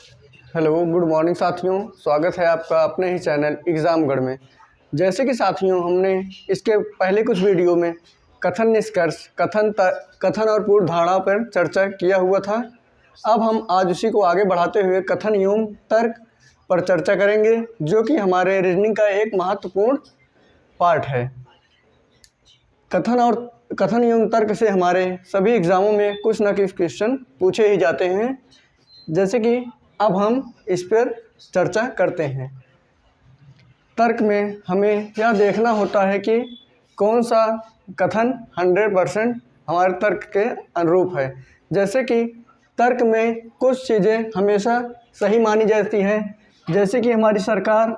Hello, good morning साथियों। स्वागत है आपका अपने ही चैनल एग्ज़ामगढ़ में। जैसे कि साथियों हमने इसके पहले कुछ वीडियो में कथन निष्कर्ष, कथन और पूर्व धारणा पर चर्चा किया हुआ था। अब हम आज उसी को आगे बढ़ाते हुए कथन एवं तर्क पर चर्चा करेंगे, जो कि हमारे रीजनिंग का एक महत्वपूर्ण पार्ट है। कथन एवं तर्क से हमारे सभी एग्ज़ामों में कुछ न कुछ क्वेश्चन पूछे ही जाते हैं। जैसे कि अब हम इस पर चर्चा करते हैं। तर्क में हमें यह देखना होता है कि कौन सा कथन 100% हमारे तर्क के अनुरूप है। जैसे कि तर्क में कुछ चीज़ें हमेशा सही मानी जाती हैं, जैसे कि हमारी सरकार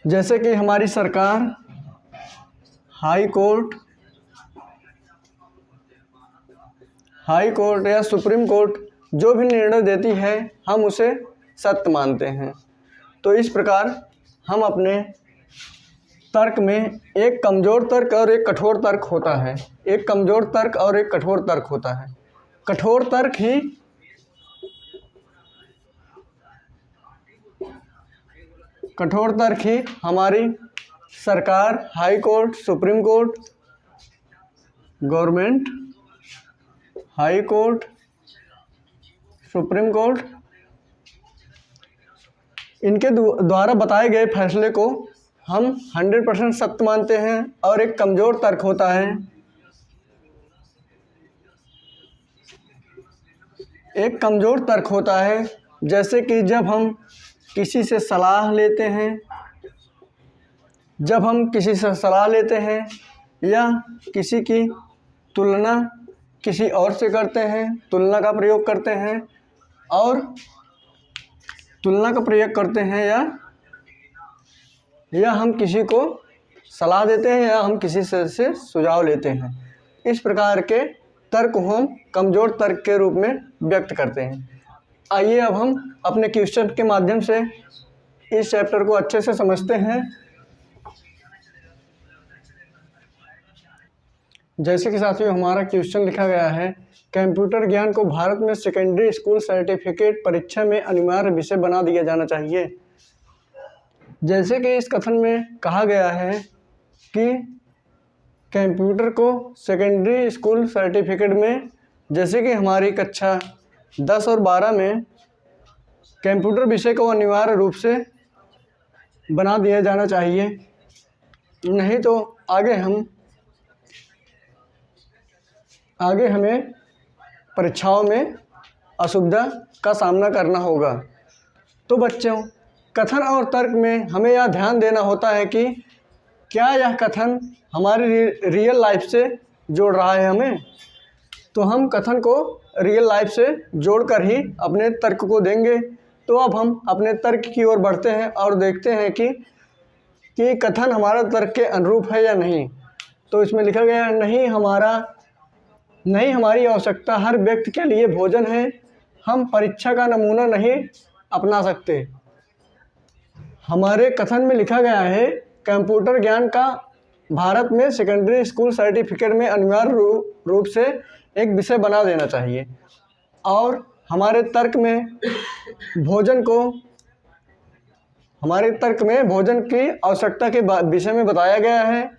जैसे कि हमारी सरकार हाई कोर्ट या सुप्रीम कोर्ट जो भी निर्णय देती है हम उसे सत्य मानते हैं। तो इस प्रकार हम अपने तर्क में एक कमज़ोर तर्क और एक कठोर तर्क होता है। एक कमज़ोर तर्क और एक कठोर तर्क होता है। कठोर तर्क ही हमारी सरकार, high court, supreme court, government, high court, supreme court, इनके द्वारा बताए गए फैसले को हम 100% सत्य मानते हैं। और एक कमज़ोर तर्क होता है, जैसे कि जब हम किसी से सलाह लेते हैं या किसी की तुलना किसी और से करते हैं, तुलना का प्रयोग करते हैं या हम किसी को सलाह देते हैं या हम किसी से सुझाव लेते हैं। इस प्रकार के तर्क को हम कमज़ोर तर्क के रूप में व्यक्त करते हैं। आइए अब हम अपने क्वेश्चन के माध्यम से इस चैप्टर को अच्छे से समझते हैं। जैसे कि साथियों हमारा क्वेश्चन लिखा गया है, कंप्यूटर ज्ञान को भारत में सेकेंडरी स्कूल सर्टिफिकेट परीक्षा में अनिवार्य विषय बना दिया जाना चाहिए। जैसे कि इस कथन में कहा गया है कि कंप्यूटर को सेकेंडरी स्कूल सर्टिफिकेट में, जैसे कि हमारी कक्षा 10 और 12 में कंप्यूटर विषय को अनिवार्य रूप से बना दिया जाना चाहिए, नहीं तो आगे हमें परीक्षाओं में असुविधा का सामना करना होगा। तो बच्चों, कथन और तर्क में हमें यह ध्यान देना होता है कि क्या यह कथन हमारी रियल लाइफ से जोड़ रहा है हमें। तो हम कथन को रियल लाइफ से जोड़कर ही अपने तर्क को देंगे। तो अब हम अपने तर्क की ओर बढ़ते हैं और देखते हैं कि कथन हमारा तर्क के अनुरूप है या नहीं। तो इसमें लिखा गया है, नहीं हमारी आवश्यकता हर व्यक्ति के लिए भोजन है, हम परीक्षा का नमूना नहीं अपना सकते। हमारे कथन में लिखा गया है कंप्यूटर ज्ञान का भारत में सेकेंडरी स्कूल सर्टिफिकेट में अनिवार्य रूप से एक विषय बना देना चाहिए। और हमारे तर्क में भोजन की आवश्यकता के विषय में बताया गया है।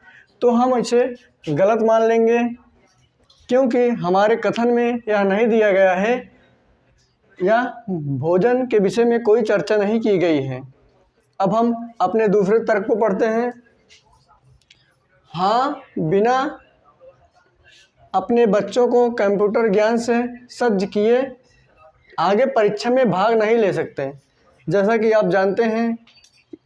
तो हम इसे गलत मान लेंगे, क्योंकि हमारे कथन में यह नहीं दिया गया है या भोजन के विषय में कोई चर्चा नहीं की गई है। अब हम अपने दूसरे तर्क को पढ़ते हैं। हाँ, बिना अपने बच्चों को कंप्यूटर ज्ञान से सज्ज किए आगे परीक्षा में भाग नहीं ले सकते। जैसा कि आप जानते हैं,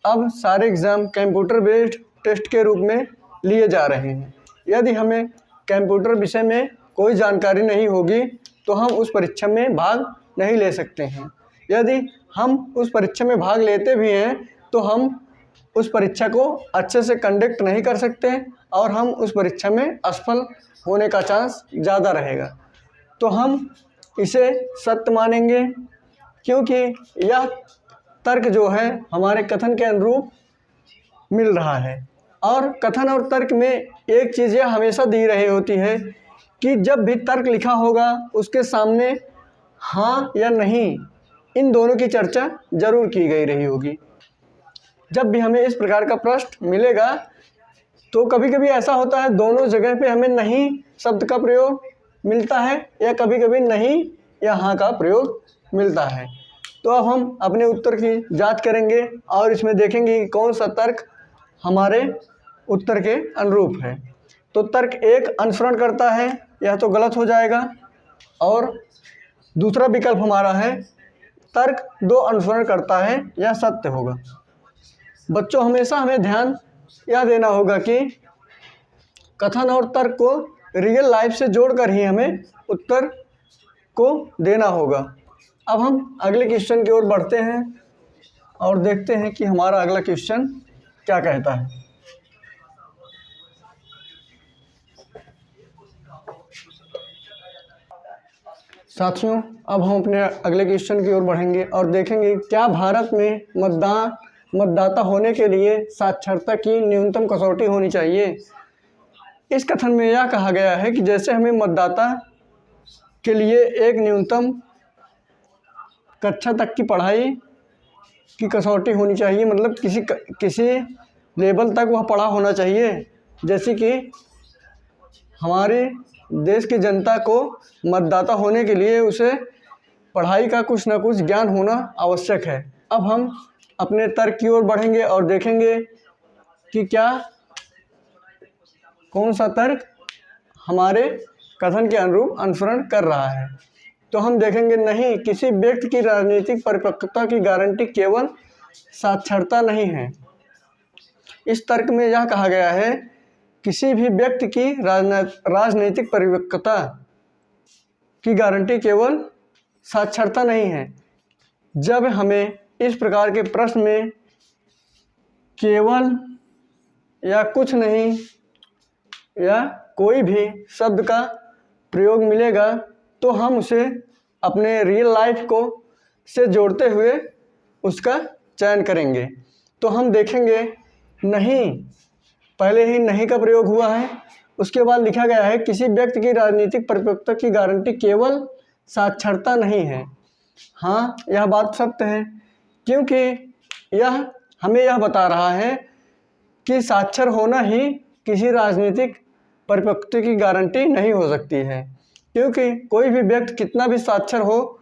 अब सारे एग्ज़ाम कंप्यूटर बेस्ड टेस्ट के रूप में लिए जा रहे हैं। यदि हमें कंप्यूटर विषय में कोई जानकारी नहीं होगी तो हम उस परीक्षा में भाग नहीं ले सकते हैं। यदि हम उस परीक्षा में भाग लेते भी हैं तो हम उस परीक्षा को अच्छे से कंडक्ट नहीं कर सकते और हम उस परीक्षा में असफल होने का चांस ज़्यादा रहेगा। तो हम इसे सत्य मानेंगे, क्योंकि यह तर्क जो है हमारे कथन के अनुरूप मिल रहा है। और कथन और तर्क में एक चीज़ यह हमेशा दी रही होती है कि जब भी तर्क लिखा होगा उसके सामने हाँ या नहीं इन दोनों की चर्चा जरूर की गई रही होगी। जब भी हमें इस प्रकार का प्रश्न मिलेगा तो कभी कभी ऐसा होता है दोनों जगह पे हमें नहीं शब्द का प्रयोग मिलता है या कभी कभी नहीं या हाँ का प्रयोग मिलता है। तो अब हम अपने उत्तर की जांच करेंगे और इसमें देखेंगे कि कौन सा तर्क हमारे उत्तर के अनुरूप है। तो तर्क एक अनुसरण करता है, यह तो गलत हो जाएगा। और दूसरा विकल्प हमारा है तर्क दो अनुसरण करता है, यह सत्य होगा। बच्चों हमेशा हमें ध्यान यह देना होगा कि कथन और तर्क को रियल लाइफ से जोड़कर ही हमें उत्तर को देना होगा। अब हम अगले क्वेश्चन की ओर बढ़ते हैं और देखते हैं कि हमारा अगला क्वेश्चन क्या कहता है। साथियों, अब हम अपने अगले क्वेश्चन की ओर बढ़ेंगे और देखेंगे क्या भारत में मतदाता होने के लिए साक्षरता की न्यूनतम कसौटी होनी चाहिए। इस कथन में यह कहा गया है कि जैसे हमें मतदाता के लिए एक न्यूनतम कक्षा तक की पढ़ाई की कसौटी होनी चाहिए, मतलब किसी लेवल तक वह पढ़ा होना चाहिए। जैसे कि हमारे देश की जनता को मतदाता होने के लिए उसे पढ़ाई का कुछ ना कुछ ज्ञान होना आवश्यक है। अब हम अपने तर्क की ओर बढ़ेंगे और देखेंगे कि क्या कौन सा तर्क हमारे कथन के अनुरूप अनुसरण कर रहा है। तो हम देखेंगे नहीं, किसी व्यक्ति की राजनीतिक परिपक्वता की गारंटी केवल साक्षरता नहीं है। इस तर्क में यह कहा गया है किसी भी व्यक्ति की राजनीतिक परिपक्वता की गारंटी केवल साक्षरता नहीं है। जब हमें इस प्रकार के प्रश्न में केवल या कुछ नहीं या कोई भी शब्द का प्रयोग मिलेगा तो हम उसे अपने रियल लाइफ को से जोड़ते हुए उसका चयन करेंगे। तो हम देखेंगे नहीं, पहले ही नहीं का प्रयोग हुआ है, उसके बाद लिखा गया है किसी व्यक्ति की राजनीतिक परिपक्वता की गारंटी केवल साक्षरता नहीं है। हाँ, यह बात सत्य है, क्योंकि यह हमें यह बता रहा है कि साक्षर होना ही किसी राजनीतिक परिपक्वता की गारंटी नहीं हो सकती है। क्योंकि कोई भी व्यक्ति कितना भी साक्षर हो,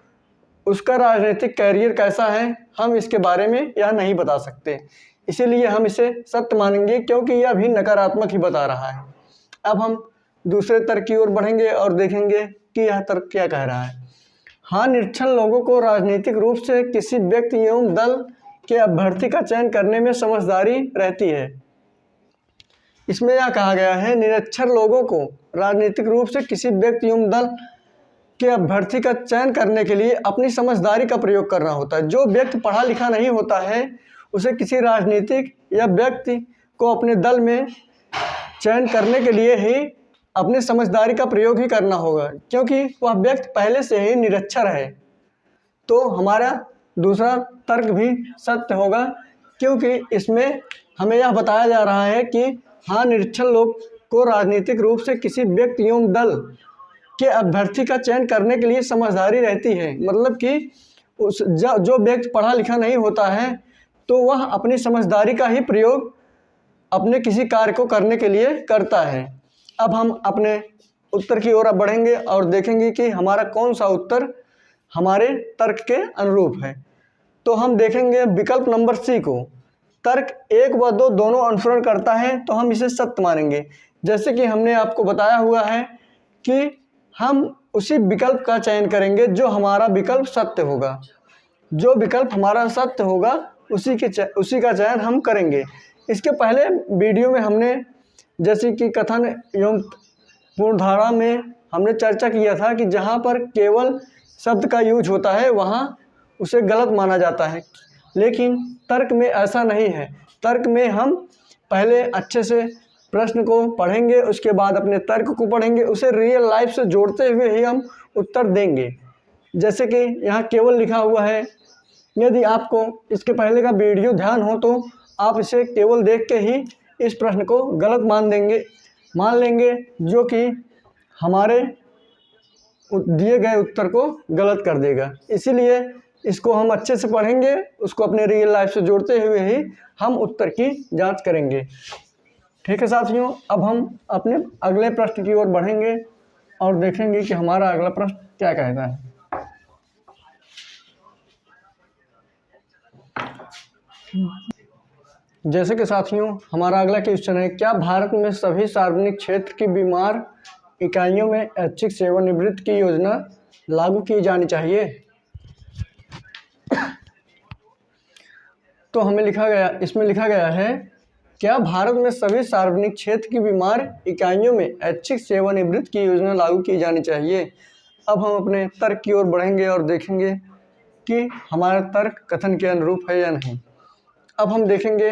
उसका राजनीतिक कैरियर कैसा है हम इसके बारे में यह नहीं बता सकते। इसीलिए हम इसे सत्य मानेंगे, क्योंकि यह भी नकारात्मक ही बता रहा है। अब हम दूसरे तर्क की ओर बढ़ेंगे और देखेंगे कि यह तर्क क्या कह रहा है। हाँ, निरक्षर लोगों को राजनीतिक रूप से किसी व्यक्ति एवं दल के अभ्यर्थी का चयन करने में समझदारी रहती है। इसमें यह कहा गया है निरक्षर लोगों को राजनीतिक रूप से किसी व्यक्ति एवं दल के अभ्यर्थी का चयन करने के लिए अपनी समझदारी का प्रयोग करना होता है। जो व्यक्ति पढ़ा लिखा नहीं होता है उसे किसी राजनीतिक या व्यक्ति को अपने दल में चयन करने के लिए ही अपनी समझदारी का प्रयोग ही करना होगा, क्योंकि वह व्यक्ति पहले से ही निरक्षर है। तो हमारा दूसरा तर्क भी सत्य होगा, क्योंकि इसमें हमें यह बताया जा रहा है कि हाँ, निरक्षर लोग को राजनीतिक रूप से किसी व्यक्ति एवं दल के अभ्यर्थी का चयन करने के लिए समझदारी रहती है। मतलब कि जो व्यक्ति पढ़ा लिखा नहीं होता है तो वह अपनी समझदारी का ही प्रयोग अपने किसी कार्य को करने के लिए करता है। अब हम अपने उत्तर की ओर बढ़ेंगे और देखेंगे कि हमारा कौन सा उत्तर हमारे तर्क के अनुरूप है। तो हम देखेंगे विकल्प नंबर सी को, तर्क 1 व 2 दोनों अनुसरण करता है, तो हम इसे सत्य मानेंगे। जैसे कि हमने आपको बताया हुआ है कि हम उसी विकल्प का चयन करेंगे जो हमारा विकल्प सत्य होगा। जो विकल्प हमारा सत्य होगा उसी का चयन हम करेंगे। इसके पहले वीडियो में हमने जैसे कि कथन एवं पूर्वधारा में हमने चर्चा किया था कि जहाँ पर केवल शब्द का यूज होता है वहाँ उसे गलत माना जाता है, लेकिन तर्क में ऐसा नहीं है। तर्क में हम पहले अच्छे से प्रश्न को पढ़ेंगे, उसके बाद अपने तर्क को पढ़ेंगे, उसे रियल लाइफ से जोड़ते हुए ही हम उत्तर देंगे। जैसे कि यहाँ केवल लिखा हुआ है, यदि आपको इसके पहले का वीडियो ध्यान हो तो आप इसे केवल देख के ही इस प्रश्न को गलत मान लेंगे जो कि हमारे दिए गए उत्तर को गलत कर देगा। इसीलिए इसको हम अच्छे से पढ़ेंगे, उसको अपने रियल लाइफ से जोड़ते हुए ही हम उत्तर की जांच करेंगे। ठीक है साथियों, अब हम अपने अगले प्रश्न की ओर बढ़ेंगे और देखेंगे कि हमारा अगला प्रश्न क्या कहता है। जैसे कि साथियों हमारा अगला क्वेश्चन है, क्या भारत में सभी सार्वजनिक क्षेत्र की बीमार इकाइयों में ऐच्छिक सेवानिवृत्ति की योजना लागू की जानी चाहिए? तो इसमें लिखा गया है, क्या भारत में सभी सार्वजनिक क्षेत्र की बीमार इकाइयों में ऐच्छिक सेवानिवृत्ति की योजना लागू की जानी चाहिए। अब हम अपने तर्क की ओर बढ़ेंगे और देखेंगे कि हमारा तर्क कथन के अनुरूप है या नहीं। अब हम देखेंगे,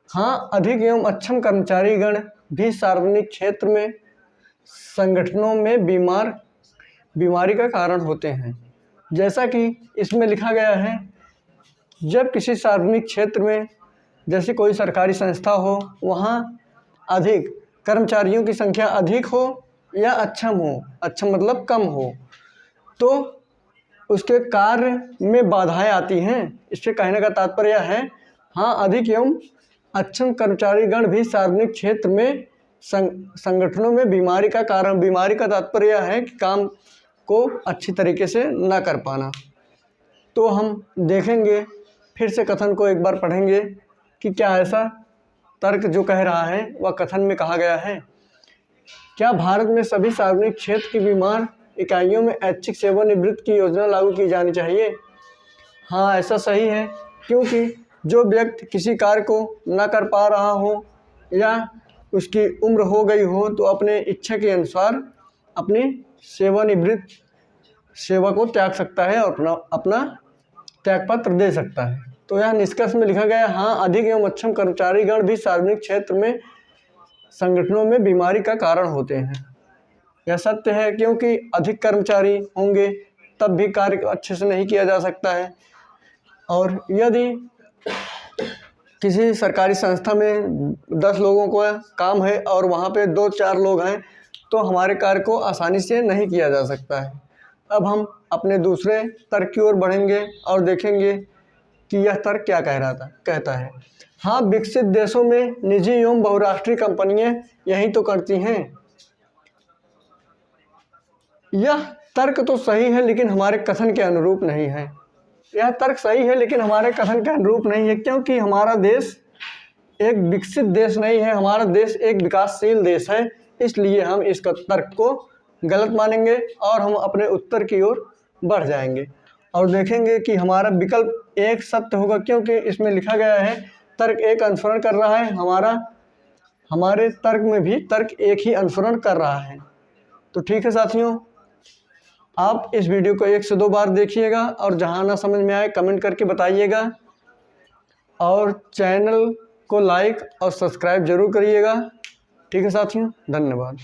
हाँ, अधिक एवं अक्षम कर्मचारीगण भी सार्वजनिक क्षेत्र में संगठनों में बीमारी का कारण होते हैं। जैसा कि इसमें लिखा गया है, जब किसी सार्वजनिक क्षेत्र में जैसे कोई सरकारी संस्था हो, वहाँ अधिक कर्मचारियों की संख्या अधिक हो या अक्षम हो, अक्षम मतलब कम हो, तो उसके कार्य में बाधाएं आती हैं। इसके कहने का तात्पर्य है, हाँ, अधिक एवं अक्षम कर्मचारीगण भी सार्वजनिक क्षेत्र में संगठनों में बीमारी का तात्पर्य है कि काम को अच्छी तरीके से ना कर पाना। तो हम देखेंगे, फिर से कथन को एक बार पढ़ेंगे कि क्या ऐसा तर्क जो कह रहा है वह कथन में कहा गया है। क्या भारत में सभी सार्वजनिक क्षेत्र की बीमार इकाइयों में ऐच्छिक सेवानिवृत्ति की योजना लागू की जानी चाहिए? हाँ, ऐसा सही है, क्योंकि जो व्यक्ति किसी कार्य को न कर पा रहा हो या उसकी उम्र हो गई हो, तो अपने इच्छा के अनुसार अपनी सेवानिवृत्ति सेवा को त्याग सकता है और अपना त्यागपत्र दे सकता है। तो यह निष्कर्ष में लिखा गया, हाँ, अधिक एवं अक्षम कर्मचारीगण भी सार्वजनिक क्षेत्र में संगठनों में बीमारी का कारण होते हैं। यह सत्य है, क्योंकि अधिक कर्मचारी होंगे तब भी कार्य अच्छे से नहीं किया जा सकता है। और यदि किसी सरकारी संस्था में 10 लोगों को काम है और वहाँ पे 2-4 लोग हैं, तो हमारे कार्य को आसानी से नहीं किया जा सकता है। अब हम अपने दूसरे तर्क की ओर बढ़ेंगे और देखेंगे कि यह तर्क क्या कहता है। हाँ, विकसित देशों में निजी एवं बहुराष्ट्रीय कंपनियां यही तो करती हैं। यह तर्क तो सही है, लेकिन हमारे कथन के अनुरूप नहीं है। यह तर्क सही है, लेकिन हमारे कथन के अनुरूप नहीं है, क्योंकि हमारा देश एक विकसित देश नहीं है, हमारा देश एक विकासशील देश है। इसलिए हम इस तर्क को गलत मानेंगे और हम अपने उत्तर की ओर बढ़ जाएंगे और देखेंगे कि हमारा विकल्प एक सत्य होगा, क्योंकि इसमें लिखा गया है तर्क एक अनुसरण कर रहा है। हमारे तर्क में भी तर्क एक ही अनुसरण कर रहा है। तो ठीक है साथियों, आप इस वीडियो को 1 से 2 बार देखिएगा और जहाँ ना समझ में आए कमेंट करके बताइएगा और चैनल को लाइक और सब्सक्राइब जरूर करिएगा। ठीक है साथियों, धन्यवाद।